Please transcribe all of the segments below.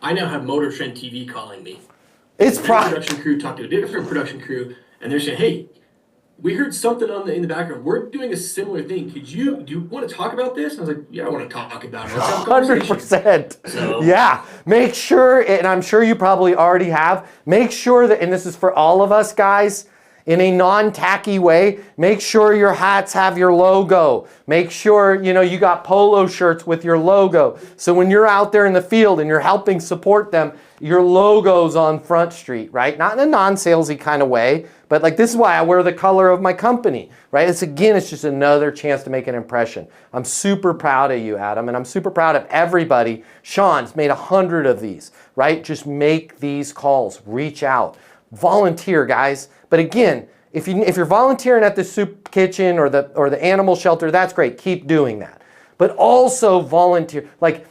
I now have Motor Trend TV calling me. It's production crew talked to a different production crew, and they're saying, "Hey, we heard something in the background. We're doing a similar thing. Do you want to talk about this?" And I was like, "Yeah, I want to talk about it. Let's have a conversation." 100%. So, yeah. Make sure, and I'm sure you probably already have, make sure that, and this is for all of us guys, in a non-tacky way, make sure your hats have your logo. Make sure, you got polo shirts with your logo. So when you're out there in the field and you're helping support them, your logo's on Front Street, right? Not in a non-salesy kind of way, but like this is why I wear the color of my company, right? It's just another chance to make an impression. I'm super proud of you, Adam, and I'm super proud of everybody. Sean's made 100 of these, right? Just make these calls, reach out, volunteer, guys. But again, if you're volunteering at the soup kitchen or the animal shelter, that's great. Keep doing that. But also volunteer. Like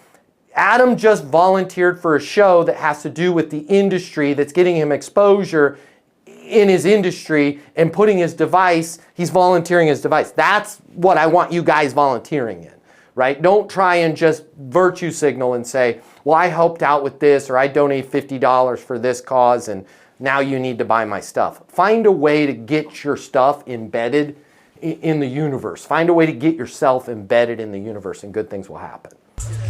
Adam just volunteered for a show that has to do with the industry that's getting him exposure in his industry and putting his device, he's volunteering his device. That's what I want you guys volunteering in, right? Don't try and just virtue signal and say, well, I helped out with this, or I donate $50 for this cause, and now you need to buy my stuff. Find a way to get your stuff embedded in the universe. Find a way to get yourself embedded in the universe, and good things will happen.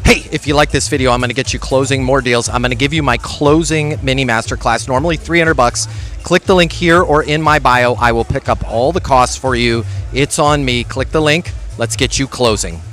Hey, if you like this video, I'm going to get you closing more deals. I'm going to give you my closing mini masterclass, normally $300. Click the link here or in my bio. I will pick up all the costs for you. It's on me. Click the link. Let's get you closing.